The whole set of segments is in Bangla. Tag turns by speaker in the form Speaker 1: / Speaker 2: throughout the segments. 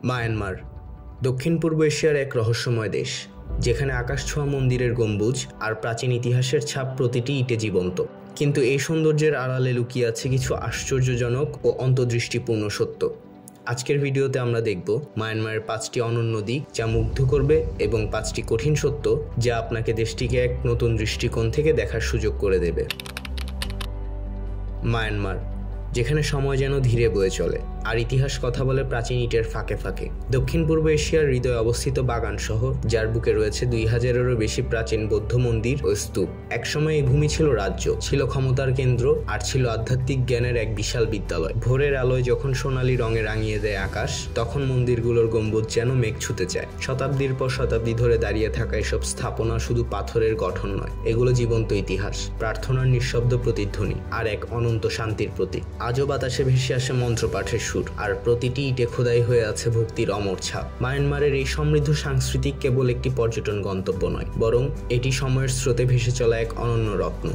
Speaker 1: মায়ানমার দক্ষিণ পূর্ব এশিয়ার এক রহস্যময় দেশ, যেখানে আকাশছোঁয়া মন্দিরের গম্বুজ আর প্রাচীন ইতিহাসের ছাপ প্রতিটি ইটে জীবন্ত। কিন্তু এই সৌন্দর্যের আড়ালে লুকিয়ে আছে কিছু আশ্চর্যজনক ও অন্তর্দৃষ্টিপূর্ণ সত্য। আজকের ভিডিওতে আমরা দেখব মায়ানমারের 5টি অনন্য দিক যা মুগ্ধ করবে এবং 5টি কঠিন সত্য যা আপনাকে দেশটিকে এক নতুন দৃষ্টিকোণ থেকে দেখার সুযোগ করে দেবে। মায়ানমার, যেখানে সময় যেন ধীরে বয়ে চলে আর ইতিহাস কথা বলে প্রাচীন ইটের ফাঁকে ফাঁকে। দক্ষিণ পূর্ব এশিয়ার হৃদয়ে অবস্থিত বাগান শহর, যার বুকে রয়েছে 2000-এরও বেশি প্রাচীন বৌদ্ধ মন্দির ও স্তূপ। একসময় এই ভূমি ছিল রাজ্য, ছিল ক্ষমতার কেন্দ্র আর ছিল আধ্যাত্মিক জ্ঞানের এক বিশাল বিদ্যালয়। ভোরের আলোয় যখন সোনালী রঙে রাঙিয়ে দেয় আকাশ, তখন মন্দিরগুলোর গম্বুজ যেন মেঘ ছুঁতে চায়। শতাব্দীর পর শতাব্দী ধরে দাঁড়িয়ে থাকা এসব স্থাপনা শুধু পাথরের গঠন নয়, এগুলো জীবন্ত ইতিহাস, প্রার্থনার নিঃশব্দ প্রতিধ্বনি আর এক অনন্ত শান্তির প্রতীক। আজও বাতাসে ভেসে আসে মন্ত্রপাঠের সুর, আর প্রতিটি ইটে খোদাই হয়ে আছে ভক্তির অমর ছাপ। মায়ানমারের এই সমৃদ্ধ সাংস্কৃতিক কেবল একটি পর্যটন গন্তব্য নয়, বরং এটি সময়ের স্রোতে ভেসে চলা এক অনন্য রত্ন।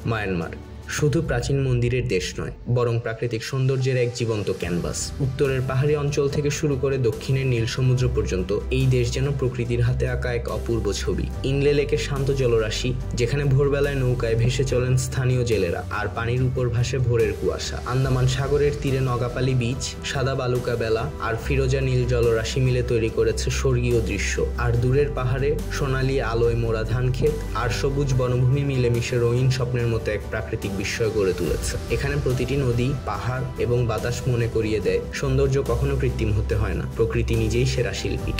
Speaker 1: মায়ানমার শুধু প্রাচীন মন্দিরের দেশ নয়, বরং প্রাকৃতিক সৌন্দর্যের এক জীবন্ত ক্যানভাস। উত্তরের পাহাড়ি অঞ্চল থেকে শুরু করে দক্ষিণের নীল সমুদ্র পর্যন্ত এই দেশ যেন প্রকৃতির হাতে আঁকা এক অপূর্ব ছবি। ইনলে লেকের শান্ত জলরাশি, যেখানে ভোরবেলায় নৌকায় ভেসে চলেন স্থানীয় জেলেরা, আর পানির উপর ভাসে ভোরের কুয়াশা। আন্দামান সাগরের তীরে নগাপালি বিচ, সাদা বালুকা বেলা আর ফিরোজা নীল জলরাশি মিলে তৈরি করেছে স্বর্গীয় দৃশ্য। আর দূরের পাহাড়ে সোনালী আলোয় মোড়া ধান ক্ষেত আর সবুজ বনভূমি মিলেমিশে রঙিন স্বপ্নের মতো এক প্রাকৃতিক বিষয় গড়ে তুলেছে। এখানে প্রতিটি নদী, পাহাড় এবং বাতাস মনে করিয়ে দেয় সৌন্দর্য কখনো কৃত্রিম হতে হয় না, প্রকৃতি নিজেই সেরা শিল্পী।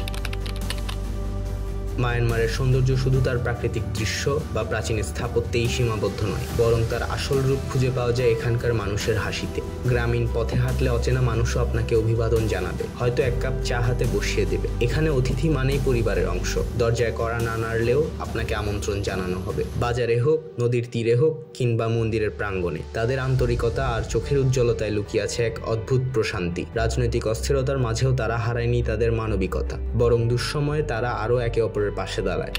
Speaker 1: মায়ানমারের সৌন্দর্য শুধু তার প্রাকৃতিক দৃশ্য বা প্রাচীন স্থাপত্যেই সীমাবদ্ধ নয়, বরং তার আসল রূপ খুঁজে পাওয়া যায় এখানকার মানুষের হাসিতে। গ্রামীণ পথে হাঁটলে অচেনা মানুষও আপনাকে অভিবাদন জানাবে, হয়তো এক কাপ চা হাতে বসিয়ে দেবে। এখানে অতিথি মানেই পরিবারের অংশ, দরজায় কড়া না নাড়লেও আপনাকে আমন্ত্রণ জানানো হবে। বাজারে হোক, নদীর তীরে হোক কিংবা মন্দিরের প্রাঙ্গণে, তাদের আন্তরিকতা আর চোখের উজ্জ্বলতায় লুকিয়ে আছে এক অদ্ভুত প্রশান্তি। রাজনৈতিক অস্থিরতার মাঝেও তারা হারায়নি তাদের মানবিকতা, বরং দুঃসময়ে তারা আরও একে অপরের পাশে দাঁড়ায়।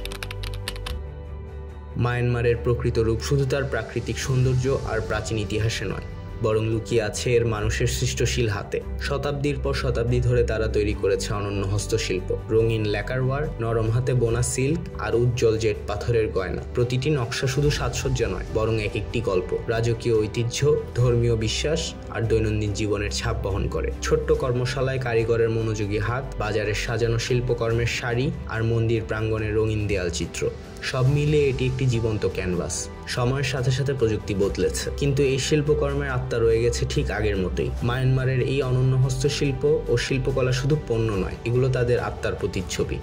Speaker 1: মায়ানমারের প্রকৃত রূপ শুধু তার প্রাকৃতিক সৌন্দর্য আর প্রাচীন ইতিহাসে নয়, বরং লুকিয়ে আছে এর মানুষের সৃষ্টশীল হাতে। শতাব্দীর পর শতাব্দী ধরে তারা তৈরি করেছে অনন্য হস্তশিল্প, রঙিন ল্যাকারওয়ার, নরম হাতে বোনা সিল্ক আর উজ্জ্বল জেট পাথরের গয়না। প্রতিটি নকশা শুধু সাজসজ্জা নয়, বরং এক একটি গল্প, রাজকীয় ঐতিহ্য, ধর্মীয় বিশ্বাস আর দৈনন্দিন জীবনের ছাপ বহন করে। ছোট্ট কর্মশালায় কারিগরের মনোযোগী হাত, বাজারের সাজানো শিল্পকর্মের শাড়ি আর মন্দির প্রাঙ্গণের রঙিন দেয়াল চিত্র, সব মিলিয়ে এটি একটি জীবন্ত ক্যানভাস। সময়ের সাথে সাথে প্রযুক্তি বদলেছে, কিন্তু এই শিল্পকর্মের আত্মা রয়ে গেছে ঠিক আগের মতোই। মায়ানমারের এই অনন্য হস্তশিল্প ও শিল্পকলা শুধু পণ্য নয়, এগুলো তাদের আত্মার প্রতিচ্ছবি।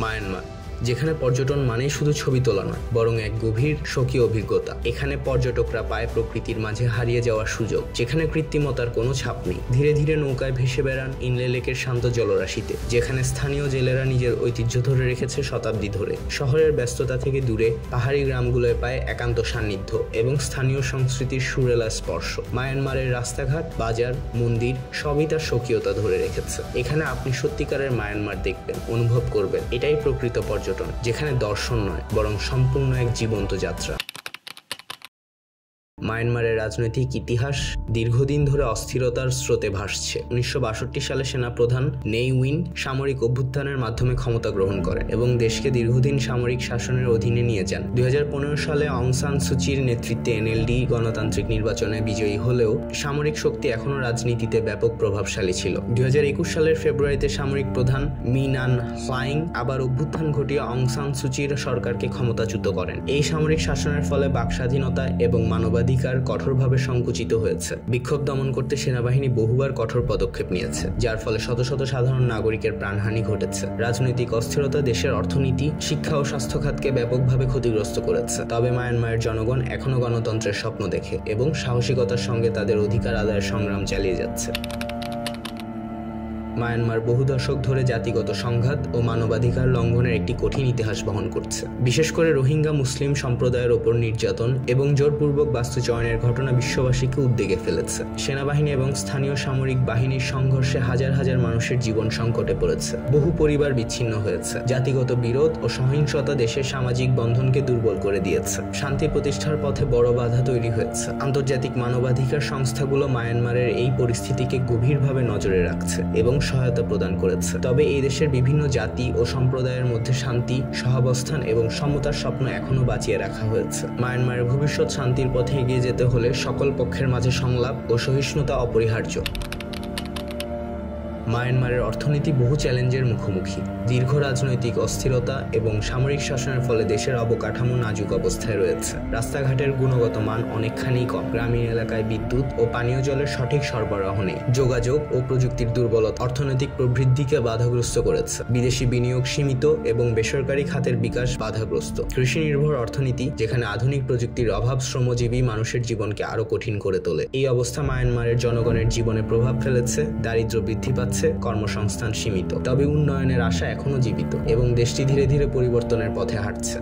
Speaker 1: মায়ানমার, যেখানে পর্যটন মানেই শুধু ছবি তোলা নয়, বরং এক গভীর স্বকীয় অভিজ্ঞতা। এখানে পর্যটকরা পায় প্রকৃতির মাঝে হারিয়ে যাওয়ার সুযোগ, যেখানে কৃত্রিমতার কোনো ছাপ নেই। ধীরে ধীরে নৌকায় ভেসে বেড়ান ইনলে লেকের শান্ত জলরাশিতে, যেখানে স্থানীয় জেলেরা নিজের ঐতিহ্য ধরে রেখেছে শতাব্দী ধরে। শহরের ব্যস্ততা থেকে দূরে পাহাড়ি গ্রামগুলোয় পায় একান্ত সান্নিধ্য এবং স্থানীয় সংস্কৃতির সুরেলা স্পর্শ। মায়ানমারের রাস্তাঘাট, বাজার, মন্দির সবই তার স্বকীয়তা ধরে রেখেছে। এখানে আপনি সত্যিকারের মায়ানমার দেখবেন, অনুভব করবেন। এটাই প্রকৃত পর্যটন, যেখানে দর্শন নয়, বরং সম্পূর্ণ এক জীবন্ত যাত্রা। মায়ানমারের রাজনৈতিক ইতিহাস দীর্ঘদিন ধরে অস্থিরতার স্রোতে ভাসছে। 1962 সালে সেনাপ্রধান নেই উইন সামরিক অভ্যুত্থানের মাধ্যমে ক্ষমতা গ্রহণ করেন এবং দেশকে দীর্ঘদিন সামরিক শাসনের অধীনে নিয়ে যান। 2015 সালে অং সান সুচির নেতৃত্বে এনএলডি গণতান্ত্রিক নির্বাচনে বিজয়ী হলেও সামরিক শক্তি এখনও রাজনীতিতে ব্যাপক প্রভাবশালী ছিল। 2021 সালের ফেব্রুয়ারিতে সামরিক প্রধান মিন আন হ্লাইং আবার অভ্যুত্থান ঘটিয়ে অং সান সুচির সরকারকে ক্ষমতাচ্যুত করেন। এই সামরিক শাসনের ফলে বাকস্বাধীনতা এবং মানবাধিকার কঠোরভাবে সংকুচিত হয়েছে। বিক্ষোভ দমন করতে সেনাবাহিনী বহুবার কঠোর পদক্ষেপ নিয়েছে, যার ফলে শত শত সাধারণ নাগরিকের প্রাণহানি ঘটেছে। রাজনৈতিক অস্থিরতা দেশের অর্থনীতি, শিক্ষা ও স্বাস্থ্য খাতকে ব্যাপকভাবে ক্ষতিগ্রস্ত করেছে। তবে মায়ানমারের জনগণ এখনও গণতন্ত্রের স্বপ্ন দেখে এবং সাহসিকতার সঙ্গে তাদের অধিকার আদায়ের সংগ্রাম চালিয়ে যাচ্ছে। মায়ানমার বহু দশক ধরে জাতিগত সংঘাত ও মানবাধিকার লঙ্ঘনের একটি কঠিন ইতিহাস বহন করছে। বিশেষ করে রোহিঙ্গা মুসলিম সম্প্রদায়ের ওপর নির্যাতন এবং জোরপূর্বক বাস্তুচয়নের ঘটনা বিশ্ববাসীকে উদ্বেগে ফেলেছে। সেনাবাহিনী এবং স্থানীয় সামরিক বাহিনীর সংঘর্ষে হাজার হাজার মানুষের জীবন সংকটে পড়েছে। বহু পরিবার বিচ্ছিন্ন হয়েছে। জাতিগত বিরোধ ও সহিংসতা দেশের সামাজিক বন্ধনকে দুর্বল করে দিয়েছে। শান্তি প্রতিষ্ঠার পথে বড় বাধা তৈরি হয়েছে। আন্তর্জাতিক মানবাধিকার সংস্থাগুলো মায়ানমারের এই পরিস্থিতিকে গভীরভাবে নজরে রাখছে এবং সহায়তা প্রদান করেছে। তবে এই দেশের বিভিন্ন জাতি ও সম্প্রদায়ের মধ্যে শান্তি, সহাবস্থান এবং সমতার স্বপ্ন এখনো বাঁচিয়ে রাখা হয়েছে। মায়ানমারের ভবিষ্যৎ শান্তির পথে এগিয়ে যেতে হলে সকল পক্ষের মাঝে সংলাপ ও সহিষ্ণুতা অপরিহার্য। মায়ানমারের অর্থনীতি বহু চ্যালেঞ্জের মুখোমুখি। দীর্ঘ রাজনৈতিক অস্থিরতা এবং সামরিক শাসনের ফলে দেশের অবকাঠামো নাজুক অবস্থায় রয়েছে। রাস্তাঘাটের গুণগত মান অনেকখানি কম। গ্রামীণ এলাকায় বিদ্যুৎ ও পানীয় জলের সঠিক সরবরাহ নেই। যোগাযোগ ও প্রযুক্তির দুর্বলতা অর্থনৈতিক প্রবৃদ্ধিকে বাধাগ্রস্ত করেছে। বিদেশি বিনিয়োগ সীমিত এবং বেসরকারি খাতের বিকাশ বাধাগ্রস্ত। কৃষি নির্ভর অর্থনীতি, যেখানে আধুনিক প্রযুক্তির অভাব শ্রমজীবী মানুষের জীবনকে আরো কঠিন করে তোলে। এই অবস্থা মায়ানমারের জনগণের জীবনে প্রভাব ফেলেছে। দারিদ্র্য বৃদ্ধি পাচ্ছে, কর্মসংস্থান সীমিত। তবে উন্নয়নের আশা এখনো জীবিত এবং দেশটি ধীরে ধীরে পরিবর্তনের পথে হাঁটছে।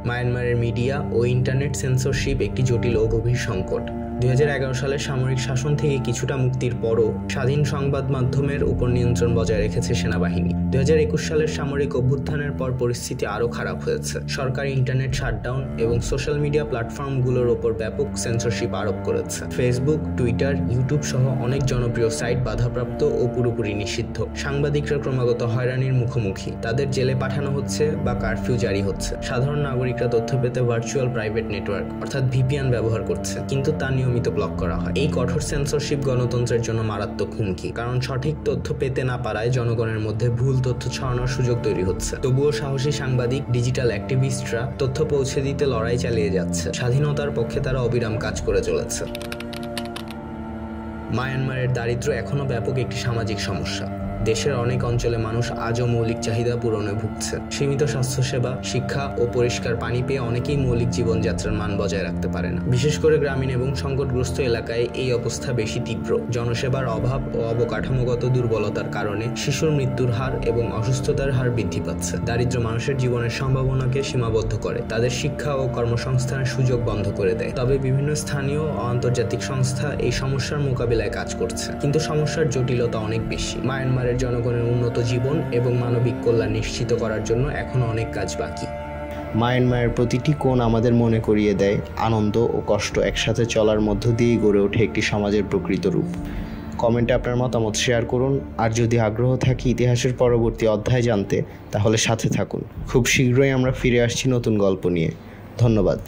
Speaker 1: মায়ানমারের মিডিয়া ও ইন্টারনেট সেন্সরশিপ একটি জটিল ও গভীর সংকট। 2011 সালের সামরিক শাসন থেকে কিছুটা মুক্তির পরও স্বাধীন সংবাদ মাধ্যমের উপর নিয়ন্ত্রণ বজায় রেখেছে সেনাবাহিনী। 2021 সালের সামরিক অভ্যুত্থানের পর পরিস্থিতি আরও খারাপ হয়েছে। সরকার ইন্টারনেট শাটডাউন এবং সোশ্যাল মিডিয়া প্ল্যাটফর্মগুলোর ওপর ব্যাপক সেন্সরশিপ আরোপ করেছে। ফেসবুক, টুইটার, ইউটিউব সহ অনেক জনপ্রিয় সাইট বাধাপ্রাপ্ত ও পুরোপুরি নিষিদ্ধ। সাংবাদিকরা ক্রমাগত হয়রানির মুখোমুখি। তাদের জেলে পাঠানো হচ্ছে বা কারফিউ জারি হচ্ছে। সাধারণ নাগরিকরা তথ্য পেতে ভার্চুয়াল প্রাইভেট নেটওয়ার্ক অর্থাৎ VPN ব্যবহার করছে, কিন্তু তা নিয়মিত ব্লক করা হয়। এই কঠোর সেন্সরশিপ গণতন্ত্রের জন্য মারাত্মক হুমকি, কারণ সঠিক তথ্য পেতে না পারায় জনগণের মধ্যে ভুল তথ্য ছড়ানোর সুযোগ তৈরি হচ্ছে। তবুও সাহসী সাংবাদিক, ডিজিটাল অ্যাক্টিভিস্টরা তথ্য পৌঁছে দিতে লড়াই চালিয়ে যাচ্ছে। স্বাধীনতার পক্ষে তারা অবিরাম কাজ করে চলেছে। মায়ানমারের দারিদ্র্য এখনো ব্যাপক একটি সামাজিক সমস্যা। দেশের অনেক অঞ্চলে মানুষ আজও মৌলিক চাহিদা পূরণে ভুগছে। সীমিত স্বাস্থ্যসেবা, শিক্ষা ও পরিষ্কার পানি পেয়ে অনেকেই মৌলিক জীবনযাত্রার মান বজায় রাখতে পারে না। বিশেষ করে গ্রামীণ এবং সংকটগ্রস্ত এলাকায় এই অবস্থা বেশি তীব্র। জনসেবার অভাব ও অবকাঠামোগত দুর্বলতার কারণে শিশুর মৃত্যুর হার এবং অসুস্থতার হার বৃদ্ধি পাচ্ছে। দারিদ্র্য মানুষের জীবনের সম্ভাবনাকে সীমাবদ্ধ করে, তাদের শিক্ষা ও কর্মসংস্থানের সুযোগ বন্ধ করে দেয়। তবে বিভিন্ন স্থানীয় ও আন্তর্জাতিক সংস্থা এই সমস্যার মোকাবিলায় কাজ করছে, কিন্তু সমস্যার জটিলতা অনেক বেশি। মায়ানমারের জনগণের উন্নত জীবন এবং মানবিক কল্যাণ নিশ্চিত করার জন্য এখনো অনেক কাজ বাকি।
Speaker 2: মায়ানমারের প্রতিটি কোণ আমাদের মনে করিয়ে দেয় আনন্দ ও কষ্ট একসাথে চলার মধ্য দিয়েই গড়ে ওঠে একটি সমাজের প্রকৃত রূপ। কমেন্টে আপনার মতামত শেয়ার করুন। আর যদি আগ্রহ থাকে ইতিহাসের পরবর্তী অধ্যায় জানতে, তাহলে সাথে থাকুন। খুব শীঘ্রই আমরা ফিরে আসছি নতুন গল্প নিয়ে। ধন্যবাদ।